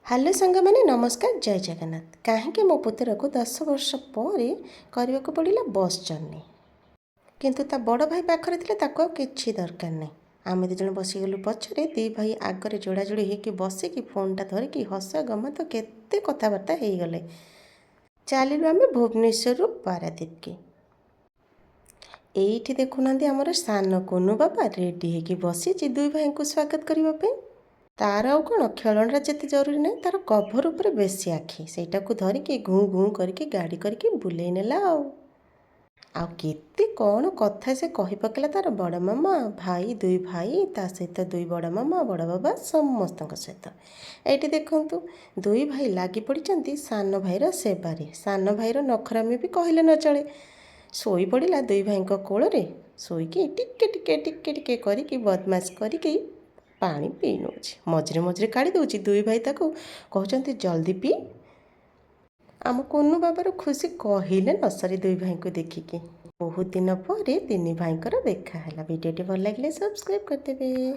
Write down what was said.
Hello सांग मैंने नमस्कार जय जगन्नाथ। कहीं मो पुतर को 10 वर्ष पर करने को पड़ा बस जर्नी किंतु ता बड़ भाई पाखरे थे किसी दरकार नहीं। आम दुज बसीगलु पछरे दी भाई आगे जोड़ा जोड़ी होकर बसिकी फोनटा धरिकी हस गमत केते कथबार्ता हो गले। चलू आम भुवनेश्वर पारादीप की एठी देखुना आमर सान कुनु बाबा रेडी होगी बसी दुई भाई को स्वागत करने। तार आउ कौन खेलना जिते जरूरी नहीं, तार कभर उपर बेसी आखि सेटा को धरिकी घू घू करके गाड़ी करके बुले नेला। केते कौन कथा से कही पकेला तार बड़ मामा भाई दुई भाई ता सहित दुई बड़ मामा बड़ बाबा समस्त सहित। एटी देखंतु दुई भाई लगी पड़ी सान भाईर सेबारे। सान भाईर नखरामी भी कहले न चले। शोई पड़ा दुई भाई कोल शोईकी टिके टिके टिके टिके करके बदमाश करके पानी पी नौ मझे मझे काढ़ी दूची। दुई भाई ताको कहते जल्दी पी। आम कुन्नू बाबार खुशी कहले न सरी दुई भाई को देखिकी। बहुत दिन पर तीन भाईकर देखाला। वीडियोटी भल लगे सब्सक्राइब करदेवे।